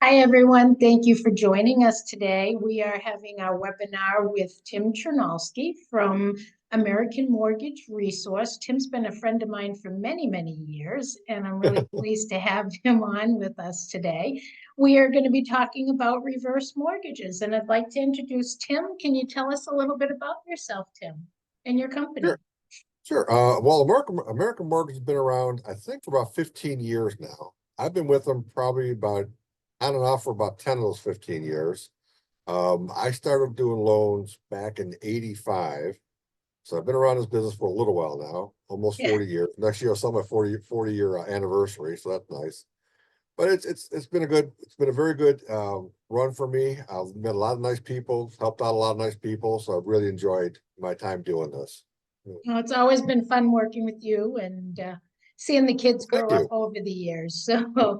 Hi, everyone. Thank you for joining us today. We are having our webinar with Tim Chernosky from American Mortgage Resource. Tim's been a friend of mine for many, many years, and I'm really pleased to have him on with us today. We are going to be talking about reverse mortgages, and I'd like to introduce Tim. Can you tell us a little bit about yourself, Tim, and your company? Sure, sure. Well, American Mortgage has been around, I think, for about 15 years now. I've been with them probably about on and off for about 10 of those 15 years. I started doing loans back in '85. So I've been around this business for a little while now, almost Yeah. 40 years. Next year I'll celebrate my 40 year anniversary, so that's nice. But it's been a very good run for me. I've met a lot of nice people, helped out a lot of nice people, so I've really enjoyed my time doing this. Well, it's always been fun working with you and seeing the kids Thank grow up you. over the years. So,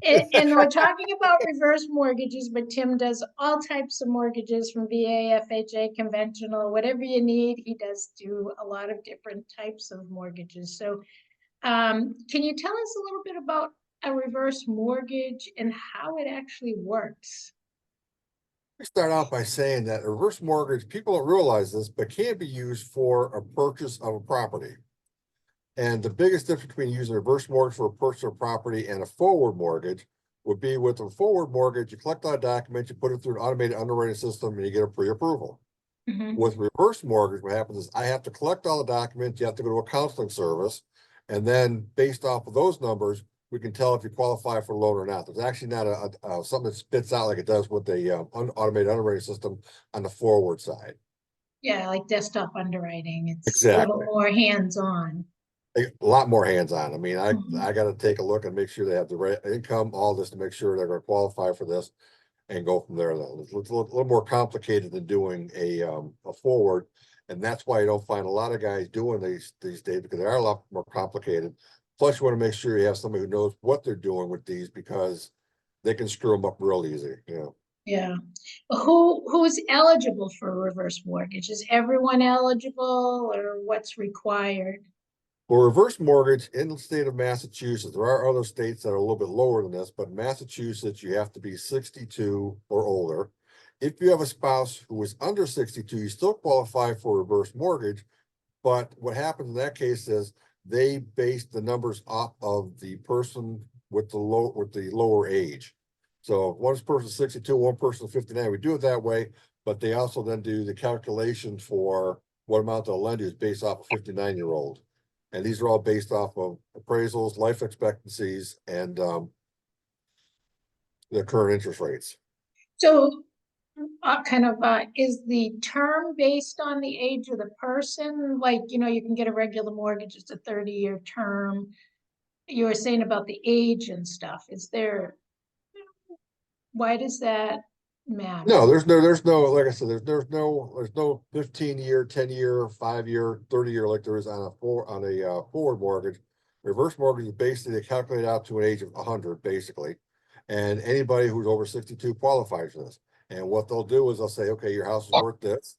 and we're talking about reverse mortgages, but Tim does all types of mortgages from VA, FHA, conventional, whatever you need. He does do a lot of different types of mortgages. So, can you tell us a little bit about a reverse mortgage and how it actually works? We start out by saying that a reverse mortgage, people don't realize this, but can be used for a purchase of a property. And the biggest difference between using a reverse mortgage for a purchase of property and a forward mortgage would be with a forward mortgage, you collect all the documents, you put it through an automated underwriting system, and you get a pre-approval. Mhm. With reverse mortgage, what happens is I have to collect all the documents, you have to go to a counseling service, and then based off of those numbers, we can tell if you qualify for a loan or not. There's actually not something that spits out like it does with the automated underwriting system on the forward side. Yeah, like desktop underwriting. It's a little Exactly. more hands-on. A lot more hands-on. I mean, Mhm. I got to take a look and make sure they have the right income, all this to make sure they're going to qualify for this and go from there. Though it's a little more complicated than doing a forward, and that's why you don't find a lot of guys doing these days because they are a lot more complicated. Plus, you want to make sure you have somebody who knows what they're doing with these because they can screw them up real easy. Yeah. Who's eligible for a reverse mortgage? Is everyone eligible or what's required? For reverse mortgage in the state of Massachusetts, there are other states that are a little bit lower than this, but in Massachusetts, you have to be 62 or older. If you have a spouse who is under 62, you still qualify for a reverse mortgage. But what happens in that case is they base the numbers off of the person with the lower age. So if one person 62, one person 59, we do it that way, but they also then do the calculation for what amount they'll lend you is based off a 59-year-old. And these are all based off of appraisals, life expectancies, and the current interest rates. So, is the term based on the age of the person? Like, you can get a regular mortgage, it's a 30-year term. You were saying about the age and stuff. Why does that matter? No, like I said, there's no 15-year, 10-year, 5-year, 30-year like there is on a forward mortgage. Reverse mortgage is basically they calculate out to an age of 100, basically. And anybody who's over 62 qualifies for this. And what they'll do is they'll say, okay, your house is worth this.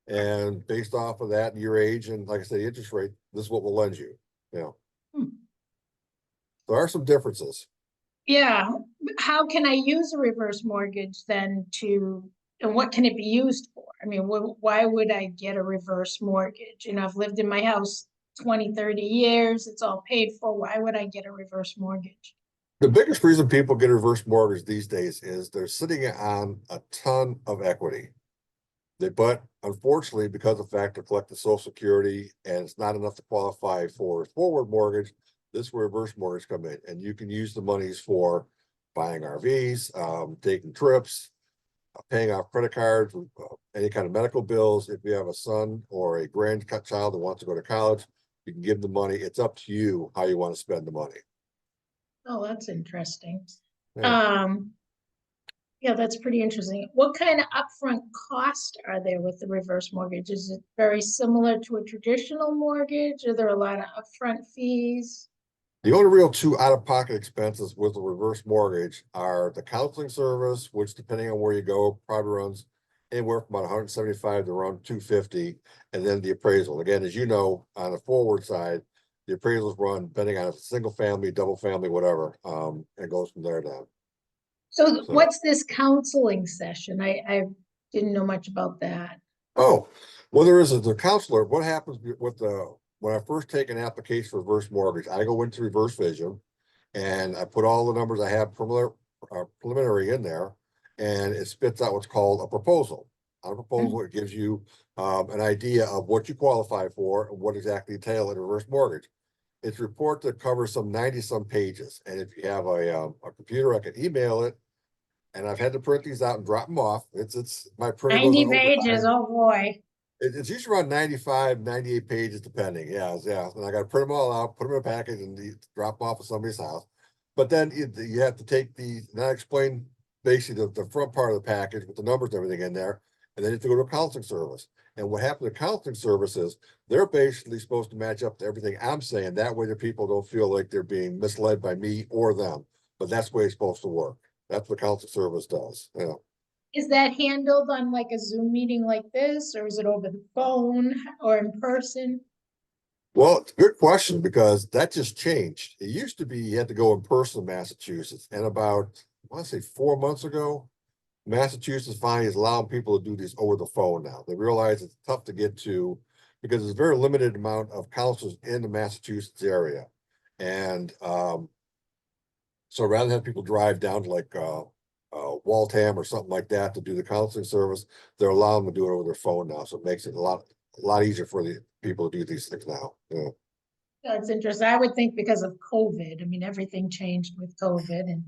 And based off of that and your age and like I said, the interest rate, this is what we'll lend you. Hmm. There are some differences. Yeah. How can I use a reverse mortgage then and what can it be used for? I mean, why would I get a reverse mortgage? I've lived in my house 20, 30 years. It's all paid for. Why would I get a reverse mortgage? The biggest reason people get a reverse mortgage these days is they're sitting on a ton of equity. But unfortunately, because of the fact they're collecting Social Security and it's not enough to qualify for a forward mortgage, this reverse mortgage come in, and you can use the monies for buying RVs, taking trips, paying off credit cards, any kind of medical bills. If you have a son or a grandchild that wants to go to college, you can give them the money. It's up to you how you want to spend the money. Oh, that's interesting. Yeah. Um, yeah, that's pretty interesting. What kind of upfront cost are there with the reverse mortgage? Is it very similar to a traditional mortgage? Are there a lot of upfront fees? The only real two out-of-pocket expenses with a reverse mortgage are the counseling service, which depending on where you go, probably runs anywhere from about 175 to around 250, and then the appraisal. Again, as you know, on the forward side, the appraisals run depending on if it's single family, double family, whatever. It goes from there down. So So, what's this counseling session? I didn't know much about that. oh, well, there is the counselor. What happens with when I first take an application for reverse mortgage, I go into reverse vision and I put all the numbers I have preliminary in there, and it spits out what's called a proposal. On a proposal, it gives you an idea of what you qualify for and what exactly entail in a reverse mortgage. It's a report that covers some 90 some pages. And if you have a computer, I can email it. And I've had to print these out and drop them off. It's my printer goes 90 on pages, overtime. oh boy. It's usually around 95, 98 pages, depending. Yeah, yeah. And I got to print them all out, put them in a package, and drop them off at somebody's house. But then you have to take and I explain basically the front part of the package with the numbers and everything in there. And then you have to go to a counseling service. And what happened to counseling services, they're basically supposed to match up to everything I'm saying. That way the people don't feel like they're being misled by me or them. But that's the way it's supposed to work. That's what counseling service does. Yeah. Is that handled on like a Zoom meeting like this, or is it over the phone or in person? Well, it's a good question because that just changed. It used to be you had to go in person in Massachusetts, and about I want to say 4 months ago, Massachusetts finally is allowing people to do this over the phone now. They realize it's tough to get to because there's a very limited amount of counselors in the Massachusetts area, and so rather than have people drive down to like Waltham or something like that to do the counseling service, they're allowing them to do it over their phone now. So it makes it a lot easier for the people to do these things now. Yeah. That's interesting. I would think because of COVID. I mean, everything changed with COVID, and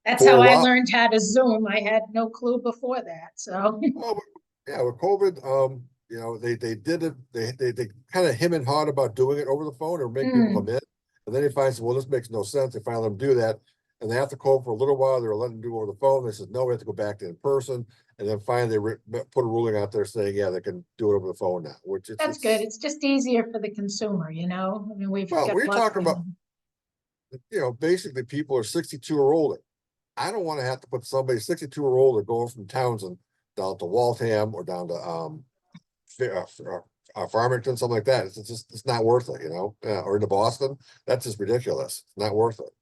that's For how a I while, learned how to Zoom. I had no clue before that. So oh, yeah, with COVID, they did it. They kind of hem and hawed about doing it over the phone or make people come mm, in, and then they find, well, this makes no sense. They finally let them do that, and they have to call for a little while. They were letting them do it over the phone. They said no, we have to go back to in person, and then finally put a ruling out there saying, yeah, they can do it over the phone now. Which that's good. it's It's just easier for the consumer, you know. I mean, we've well, got we're talking lucky. about, basically people are 62 or older. I don't want to have to put somebody 62 or older going from Townsend down to Waltham or down to Farmington, something like that. It's not worth it, or into Boston. That's just ridiculous. It's not worth it.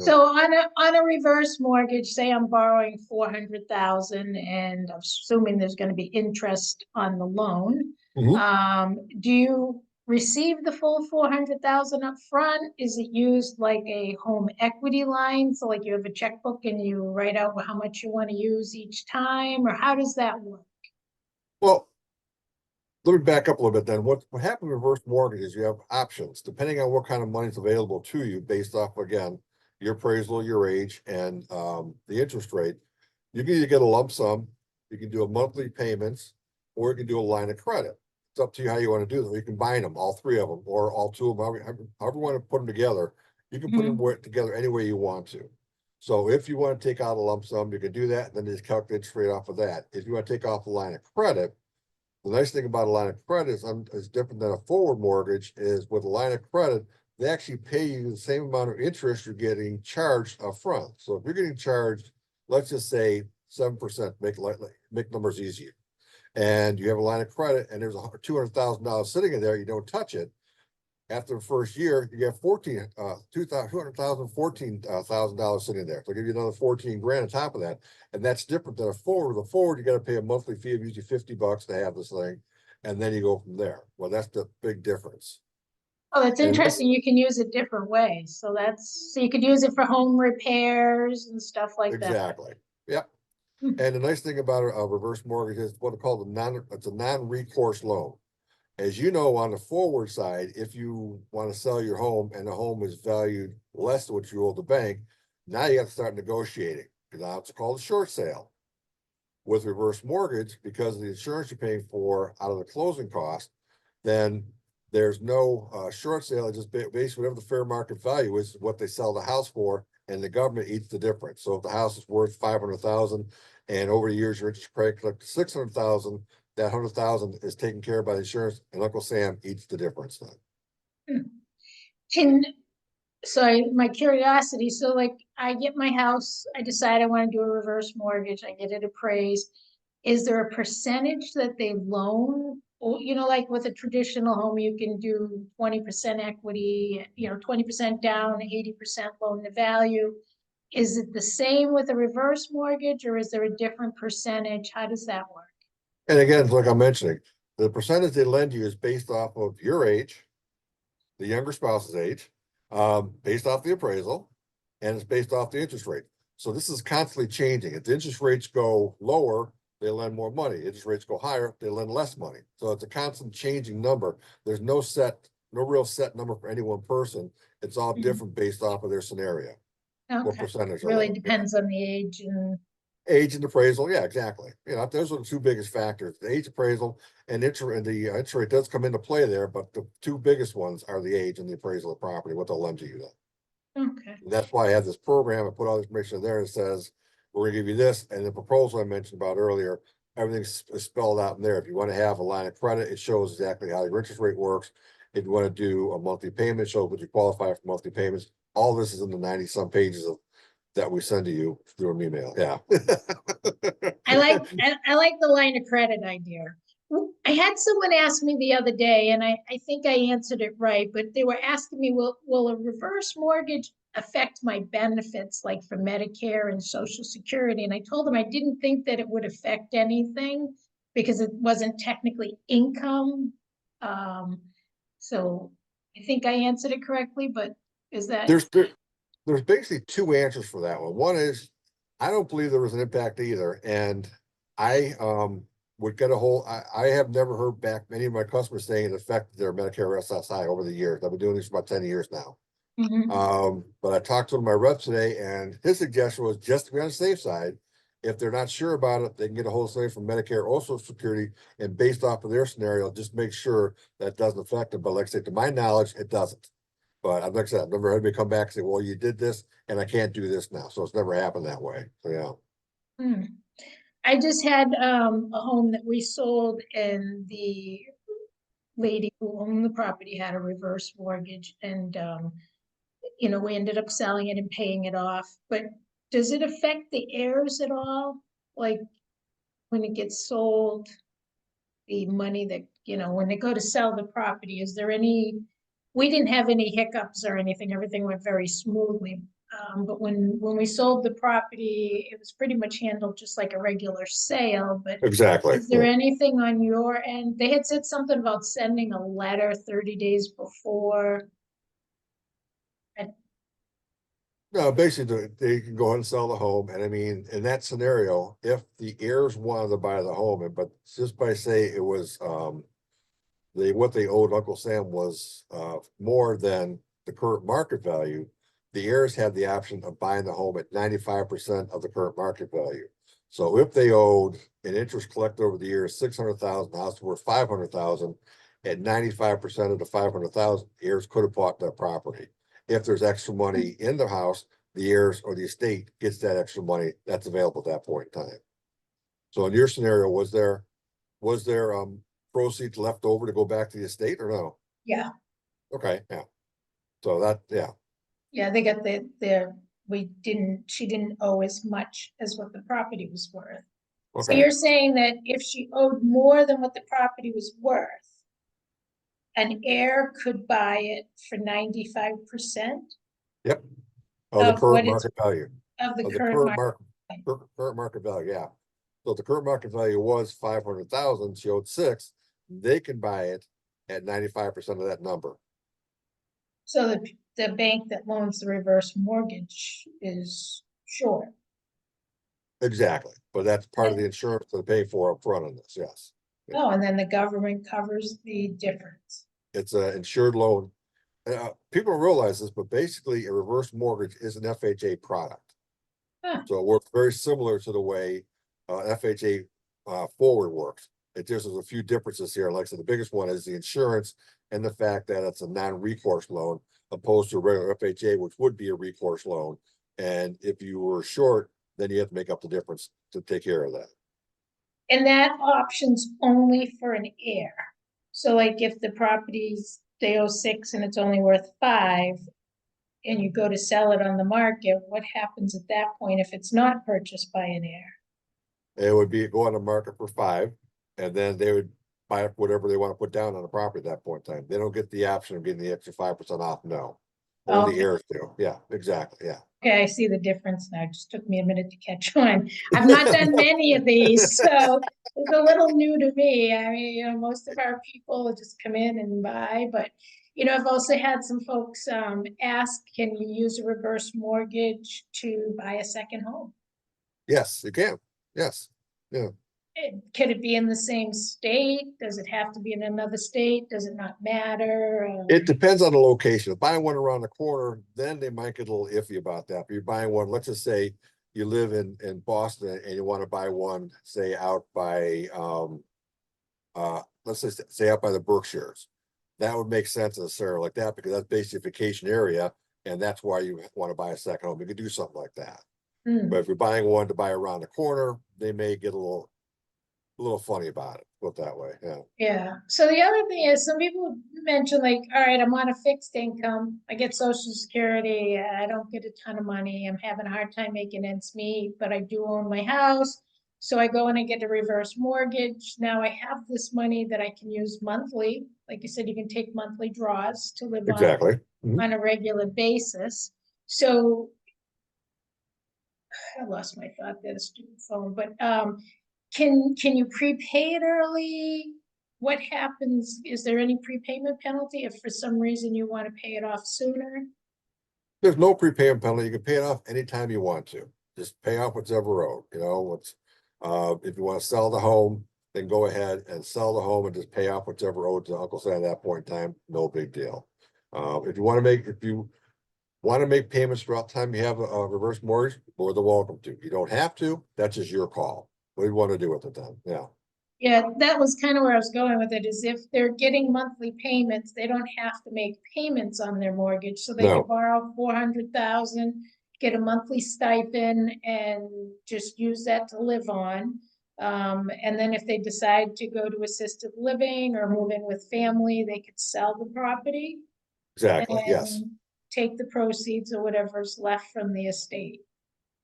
So on a reverse mortgage, say I'm borrowing 400,000 and I'm assuming there's going to be interest on the loan. Mhm. Do you receive the full 400,000 up front? Is it used like a home equity line? So like you have a checkbook and you write out how much you want to use each time, or how does that work? Well, let me back up a little bit then. What happened with reverse mortgage is you have options depending on what kind of money is available to you based off, again, your appraisal, your age, and the interest rate. You can either get a lump sum, you can do a monthly payments, or you can do a line of credit. It's up to you how you want to do them. You can combine them, all three of them, or all two of them, however you want to put them together. You can put them Mhm. together any way you want to. So if you want to take out a lump sum, you can do that, and then just calculate straight off of that. If you want to take off a line of credit, the nice thing about a line of credit is different than a forward mortgage is with a line of credit, they actually pay you the same amount of interest you're getting charged up front. So if you're getting charged, let's just say 7%, make numbers easier. And you have a line of credit and there's $200,000 sitting in there, you don't touch it. After the first year, you get $200,000 sitting there. They'll give you another 14 grand on top of that. And that's different than a forward. With a forward, you got to pay a monthly fee of usually $50 to have this thing. And then you go from there. Well, that's the big difference. Oh, that's And this, interesting. You can use it different ways. So you could use it for home repairs and stuff like that. exactly. Yep. Hmm. And the nice thing about a reverse mortgage is what they call it's a non-recourse loan. As you know, on the forward side, if you want to sell your home and the home is valued less than what you owe the bank, now you have to start negotiating. Because now it's called a short sale. With reverse mortgage, because of the insurance you're paying for out of the closing cost, then there's no short sale. It's just basically whatever the fair market value is, what they sell the house for, and the government eats the difference. So if the house is worth 500,000, and over the years your interest rate collected 600,000, that 100,000 is taken care of by the insurance, and Uncle Sam eats the difference then. Can my curiosity, so like I get my house, I decide I want to do a reverse mortgage, I get it appraised. Is there a percentage that they loan? Or, like with a traditional home, you can do 20% equity, 20% down, 80% loan to value. is it the same with a reverse mortgage, or is there a different percentage? How does that work? And again, like I'm mentioning, the percentage they lend you is based off of your age, the younger spouse's age, based off the appraisal, and it's based off the interest rate. So this is constantly changing. If the interest rates go lower, they lend more money. Interest rates go higher, they lend less money. So it's a constant changing number. There's no real set number for any one person. It's all different based off of their scenario. What Okay, percentage are really low? Yeah. depends on the age and, Age and appraisal, yeah, exactly. You know, those are the two biggest factors, the age appraisal and the interest rate does come into play there, but the two biggest ones are the age and the appraisal of property, what they'll lend to you then. okay. And that's why I have this program. I put all the information there and says, we're gonna give you this, and the proposal I mentioned about earlier, everything's spelled out in there. If you want to have a line of credit, it shows exactly how your interest rate works. If you want to do a monthly payment, show what you qualify for monthly payments. All this is in the 90-some pages of that we send to you through an email. Yeah. I like the line of credit idea. I had someone ask me the other day, and I think I answered it right, but they were asking me, will a reverse mortgage affect my benefits, like for Medicare and Social Security? And I told them I didn't think that it would affect anything because it wasn't technically income. So I think I answered it correctly, but is that? There's basically two answers for that one. One is, I don't believe there was an impact either, and I would get a whole. I have never heard back many of my customers saying it affected their Medicare SSI over the years. I've been doing this for about 10 years now. But I talked to one of my reps today, and his suggestion was just to be on the safe side. If they're not sure about it, they can get a hold of somebody from Medicare or Social Security, and based off of their scenario, just make sure that doesn't affect them. But like I said, to my knowledge, it doesn't. But like I said, I've never had anybody come back and say, well, you did this and I can't do this now. So it's never happened that way. So yeah. I just had a home that we sold, and the lady who owned the property had a reverse mortgage, and we ended up selling it and paying it off. But does it affect the heirs at all? Like when it gets sold, the money that, when they go to sell the property, is there we didn't have any hiccups or anything. Everything went very smoothly. But when we sold the property, it was pretty much handled just like a regular sale. But Exactly. is there anything on your end? They had said something about sending a letter 30 days before. No, basically they can go ahead and sell the home. And I mean, in that scenario, if the heirs wanted to buy the home, but just by say it was what they owed Uncle Sam was more than the current market value, the heirs had the option of buying the home at 95% of the current market value. So if they owed an interest collected over the years 600,000, the house worth 500,000, at 95% of the 500,000, heirs could have bought that property. If there's extra money in the house, the heirs or the estate gets that extra money that's available at that point in time. So in your scenario, was there proceeds left over to go back to the estate or no? Yeah. Okay, yeah. So that, yeah. Yeah, they got she didn't owe as much as what the property was worth. Okay. So you're saying that if she owed more than what the property was worth, an heir could buy it for 95%? Yep. Of the current market value. Of the current market value, yeah. So if the current market value was 500,000, she owed 6, they can buy it at 95% of that number. So the bank that loans the reverse mortgage is short. Exactly, but that's part of the insurance they pay for up front on this, yes. Oh, and then the government covers the difference. It's an insured loan. People don't realize this, but basically a reverse mortgage is an FHA product. Huh. So it works very similar to the way FHA forward works. It just has a few differences here. Like I said, the biggest one is the insurance and the fact that it's a non-recourse loan opposed to a regular FHA, which would be a recourse loan. And if you were short, then you have to make up the difference to take care of that. And that option's only for an heir. So like if the property's they owe 6 and it's only worth 5, and you go to sell it on the market, what happens at that point if it's not purchased by an heir? It would be go on the market for 5, and then they would buy whatever they want to put down on the property at that point in time. They don't get the option of getting the extra 5% off. No, only the heirs do. Yeah, exactly. Yeah. Okay, I see the difference now. It just took me a minute to catch on. I've not done many of these, so it's a little new to me. I mean, most of our people just come in and buy, but I've also had some folks ask, can you use a reverse mortgage to buy a second home? Yes, you can. Yes. Yeah. Could it be in the same state? Does it have to be in another state? Does it not matter? It depends on the location. If buying one around the corner, then they might get a little iffy about that. But you're buying one, let's just say you live in Boston and you want to buy one, say out by let's just say out by the Berkshires. That would make sense in a scenario like that because that's basically a vacation area, and that's why you want to buy a second home. You could do something like that. But if you're buying one to buy around the corner, they may get a little funny about it. Put it that way. Yeah. Yeah. So the other thing is some people mention like, all right, I'm on a fixed income. I get Social Security. I don't get a ton of money. I'm having a hard time making ends meet, but I do own my house. So I go and I get a reverse mortgage. Now I have this money that I can use monthly. Like you said, you can take monthly draws to live Exactly. Mhm. on a regular basis. So I lost my thought there, the stupid phone, but can you prepay it early? What happens? Is there any prepayment penalty if for some reason you want to pay it off sooner? There's no prepayment penalty. You can pay it off anytime you want to. Just pay off what's ever owed. What's if you want to sell the home, then go ahead and sell the home and just pay off what's ever owed to Uncle Sam at that point in time. No big deal. If you want to make payments throughout the time you have a reverse mortgage, more than welcome to. You don't have to. That's just your call. What do you want to do with it then? Yeah. Yeah, that was kind of where I was going with it, is if they're getting monthly payments, they don't have to make payments on their mortgage. So they could No. borrow 400,000, get a monthly stipend and just use that to live on. And then if they decide to go to assisted living or move in with family, they could sell the property Exactly. Yes. and take the proceeds or whatever's left from the estate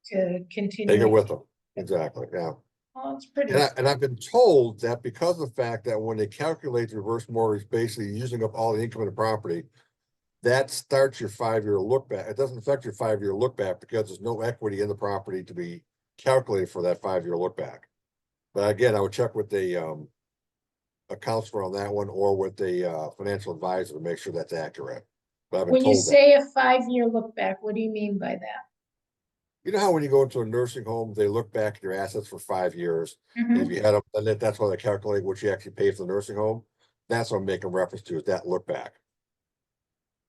to Take it continue. with them. Exactly. Yeah. Oh, it's pretty. And I've been told that because of the fact that when they calculate the reverse mortgage, basically using up all the income of the property, that starts your 5-year look back. It doesn't affect your 5-year look back because there's no equity in the property to be calculated for that 5-year look back. But again, I would check with the a counselor on that one or with the financial advisor to make sure that's accurate. But I've been When you told that. say a 5-year look back, what do you mean by that? You know how when you go into a nursing home, they look back at your assets for 5 years. And if Mhm. you had them, then that's why they calculate what you actually pay for the nursing home. That's what I'm making reference to is that look back.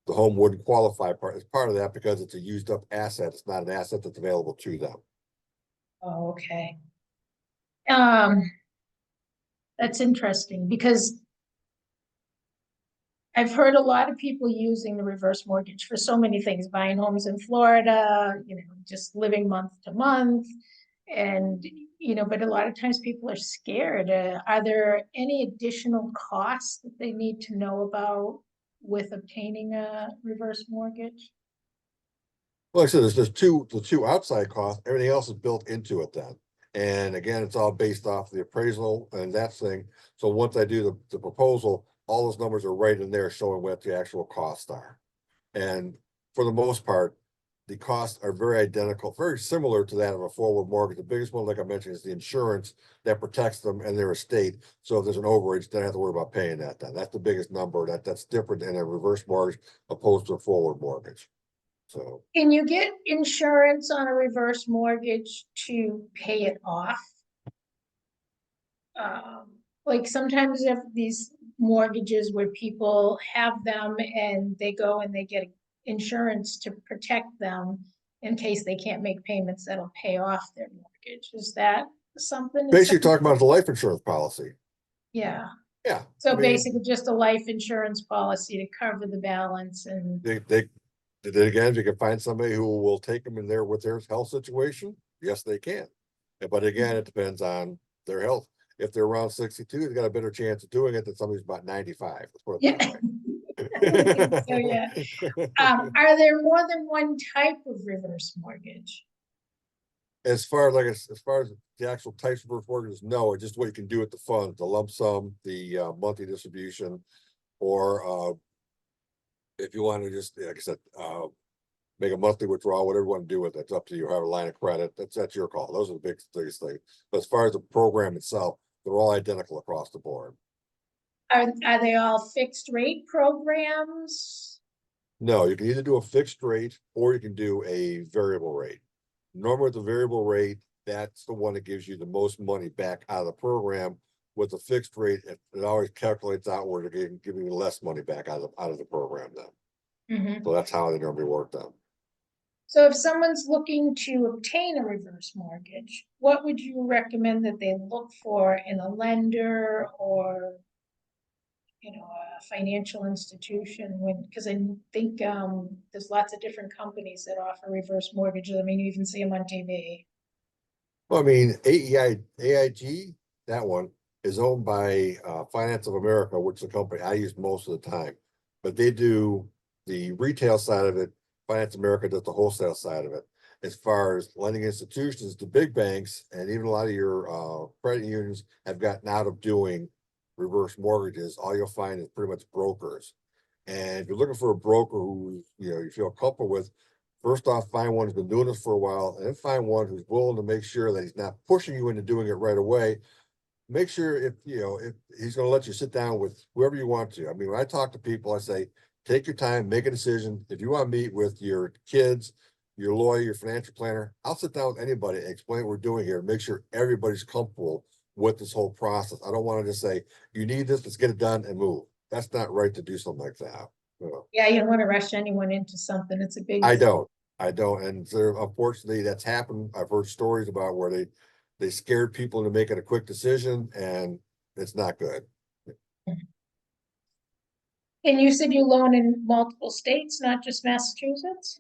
The home wouldn't qualify as part of that because it's a used up asset. It's not an asset that's available to them. Oh, okay. Um, that's interesting because I've heard a lot of people using the reverse mortgage for so many things, buying homes in Florida, just living month to month. And, but a lot of times people are scared. Are there any additional costs that they need to know about with obtaining a reverse mortgage? Well, like I said, there's the two outside costs. Everything else is built into it then. And again, it's all based off the appraisal and that thing. So once I do the proposal, all those numbers are right in there showing what the actual costs are. And for the most part, the costs are very identical, very similar to that of a forward mortgage. The biggest one, like I mentioned, is the insurance that protects them and their estate. So if there's an overage, they don't have to worry about paying that then. That's the biggest number that's different in a reverse mortgage opposed to a forward mortgage. So Can you get insurance on a reverse mortgage to pay it off? Like sometimes if these mortgages where people have them and they go and they get insurance to protect them in case they can't make payments that'll pay off their mortgage. Is that something? basically talking about the life insurance policy. Yeah. Yeah. So I mean, basically just a life insurance policy to cover the balance and they again, if you can find somebody who will take them in there with their health situation, yes, they can. But again, it depends on their health. If they're around 62, they've got a better chance of doing it than somebody who's about 95. Let's put it yeah. that So yeah. way. Are there more than one type of reverse mortgage? As far as the actual types of reverse mortgages, no, it's just what you can do with the funds, the lump sum, the monthly distribution, or if you want to just, like I said, make a monthly withdrawal, whatever you want to do with it. It's up to you. Have a line of credit. That's your call. Those are the biggest things. But as far as the program itself, they're all identical across the board. Are they all fixed rate programs? No, you can either do a fixed rate or you can do a variable rate. Normally with the variable rate, that's the one that gives you the most money back out of the program. With the fixed rate, it always calculates out where they're giving you less money back out of the program then. Mhm. So that's how they normally work them. So if someone's looking to obtain a reverse mortgage, what would you recommend that they look for in a lender or, a financial institution? Because I think there's lots of different companies that offer reverse mortgages. I mean, you even see them on TV. Well, I mean, AIG, that one is owned by Finance of America, which is a company I use most of the time. But they do the retail side of it. Finance America does the wholesale side of it. As far as lending institutions, the big banks and even a lot of your credit unions have gotten out of doing reverse mortgages. All you'll find is pretty much brokers. And if you're looking for a broker who you feel comfortable with, first off, find one who's been doing this for a while, and then find one who's willing to make sure that he's not pushing you into doing it right away. Make sure if he's going to let you sit down with whoever you want to. I mean, when I talk to people, I say, take your time, make a decision. If you want to meet with your kids, your lawyer, your financial planner, I'll sit down with anybody and explain what we're doing here. Make sure everybody's comfortable with this whole process. I don't want to just say, you need this, let's get it done and move. That's not right to do something like that. Yeah, you don't want to rush anyone into something. It's a big. I don't. And there, unfortunately, that's happened. I've heard stories about where they scared people into making a quick decision, and it's not good. And you said you loan in multiple states, not just Massachusetts?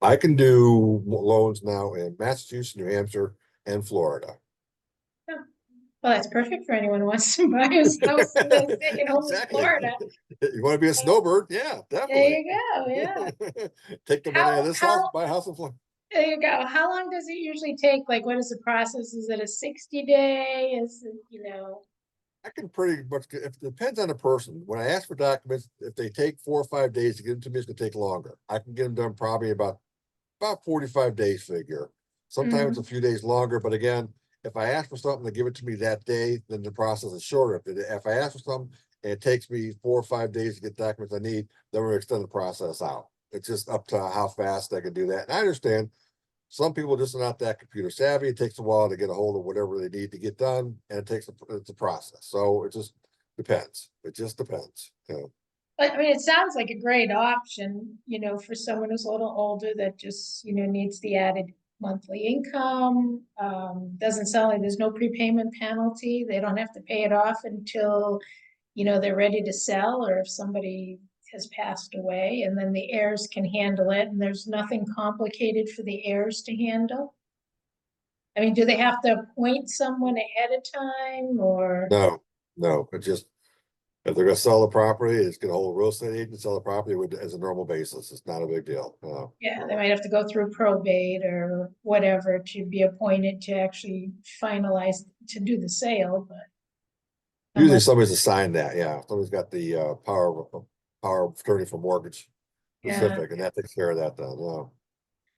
I can do loans now in Massachusetts, New Hampshire, and Florida. Well, that's perfect for anyone who wants to buy a house and then take it home in Exactly. Florida. You want to be a snowbird? Yeah, There definitely. you go. Yeah. Take the money out of this house, buy a house in Florida. There you go. How long does it usually take? Like, what is the process? Is it a 60-day? Is it, I can pretty much, if it depends on the person. When I ask for documents, if they take 4 or 5 days to get them to me, it's gonna take longer. I can get them done probably about 45 days figure. Sometimes a few days longer, but again, if I ask for something to give it to me that day, then the process is shorter. If I ask for something and it takes me 4 or 5 days to get documents I need, then we're gonna extend the process out. It's just up to how fast I can do that. And I understand some people just are not that computer savvy. It takes a while to get a hold of whatever they need to get done, and it's a process. So it just depends. It just depends. But I mean, it sounds like a great option, for someone who's a little older that just, needs the added monthly income. Doesn't sound like there's no prepayment penalty. They don't have to pay it off until, they're ready to sell, or if somebody has passed away, and then the heirs can handle it, and there's nothing complicated for the heirs to handle. I mean, do they have to appoint someone ahead of time, or? No, it just, if they're gonna sell the property, it's gonna hold a real estate agent, sell the property as a normal basis. It's not a big deal. Yeah, they might have to go through probate or whatever to be appointed to actually finalize, to do the sale, but. Usually somebody's assigned that, yeah. Somebody's got the power of attorney for mortgage specific, and that takes care of that then, yeah.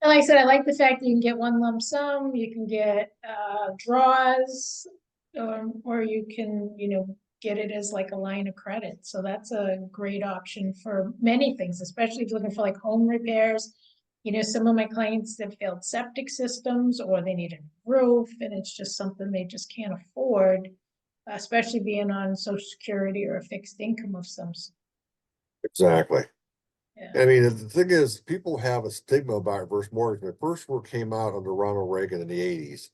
And like I said, I like the fact that you can get one lump sum, you can get draws, or you can, get it as like a line of credit. So that's a great option for many things, especially if you're looking for like home repairs. Some of my clients have failed septic systems, or they need a roof, and it's just something they just can't afford, especially being on Social Security or a fixed income of some sort. Exactly. Yeah. I mean, the thing is, people have a stigma about reverse mortgage. When it first came out under Ronald Reagan in the 80s,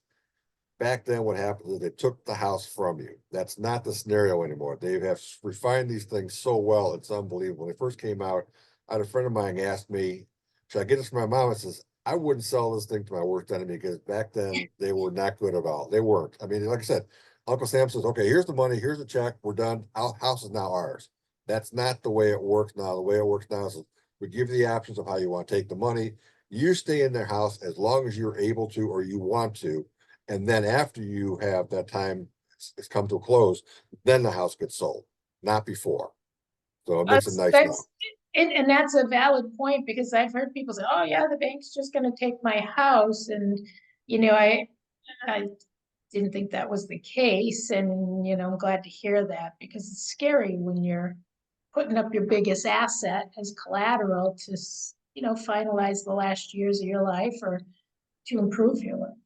back then what happened is they took the house from you. That's not the scenario anymore. They have refined these things so well, it's unbelievable. When they first came out, I had a friend of mine asked me, should I get this for my mom? I says, I wouldn't sell this thing to my worst enemy, because back then they were not good at all. They weren't. I mean, like I said, Uncle Sam says, okay, here's the money, here's the check, we're done. Our house is now ours. That's not the way it works now. The way it works now is we give you the options of how you want to take the money. You stay in their house as long as you're able to or you want to. And then after you have that time it's come to a close, then the house gets sold, not before. So it makes it nice now. And that's a valid point, because I've heard people say, oh yeah, the bank's just gonna take my house, and, I didn't think that was the case, and, I'm glad to hear that, because it's scary when you're putting up your biggest asset as collateral to, finalize the last years of your life or to improve your life.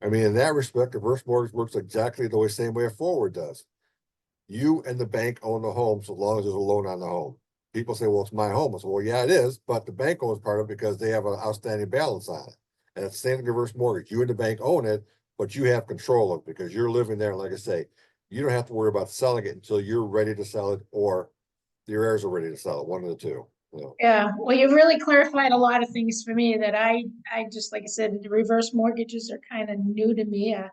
I mean, in that respect, reverse mortgage works exactly the same way a forward does. You and the bank own the home so long as there's a loan on the home. People say, well, it's my home. I say, well, yeah, it is, but the bank owns part of it because they have an outstanding balance on it. And it's the same reverse mortgage. You and the bank own it, but you have control of it because you're living there. Like I say, you don't have to worry about selling it until you're ready to sell it or your heirs are ready to sell it, one of the two. Yeah, well, you've really clarified a lot of things for me that I just, like I said, the reverse mortgages are kind of new to me. I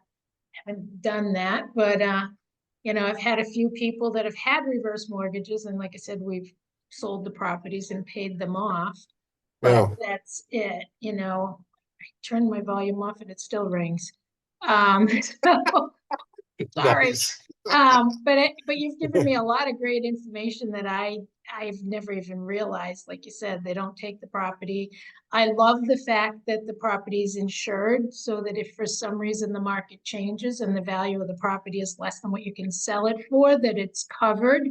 haven't done that, but, I've had a few people that have had reverse mortgages, and like I said, we've sold the properties and paid them off. But Yeah. that's it. I turned my volume off and it still rings. So, sorry. Nice. But you've given me a lot of great information that I've never even realized. Like you said, they don't take the property. I love the fact that the property is insured, so that if for some reason the market changes and the value of the property is less than what you can sell it for, that it's covered.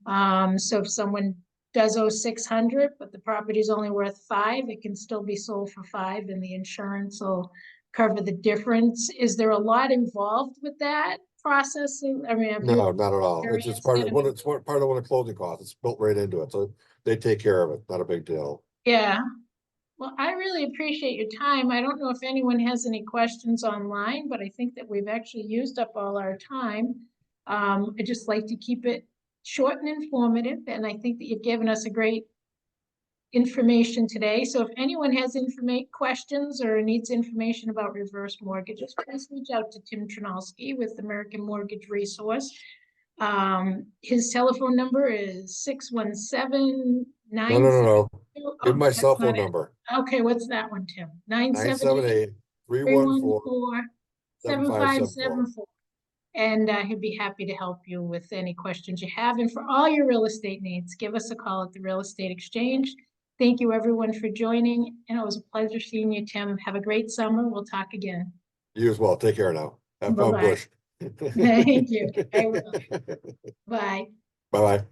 So if someone does owe 600, but the property is only worth 5, it can still be sold for 5, and the insurance will cover the difference. Is there a lot involved with that process? I mean, have you No, not at all. It's just experienced part it? of what it's part of one of the closing costs. It's built right into it. So they take care of it. Not a big deal. Yeah. Well, I really appreciate your time. I don't know if anyone has any questions online, but I think that we've actually used up all our time. I just like to keep it short and informative, and I think that you've given us a great information today. So if anyone has questions or needs information about reverse mortgages, please reach out to Tim Chernosky with American Mortgage Resource. His telephone number is 617 No, no, no, no. Give Oh, my that's cell phone not it. number. Okay, what's that one, Tim? 978 978-314-7574. 314 7574. And he'd be happy to help you with any questions you have. And for all your real estate needs, give us a call at the Real Estate Exchange. Thank you, everyone, for joining. And it was a pleasure seeing you, Tim. Have a great summer. We'll talk again. You as well. Take care now. Have fun, Bye-bye. Bush. Thank you. I will. Bye. Bye-bye.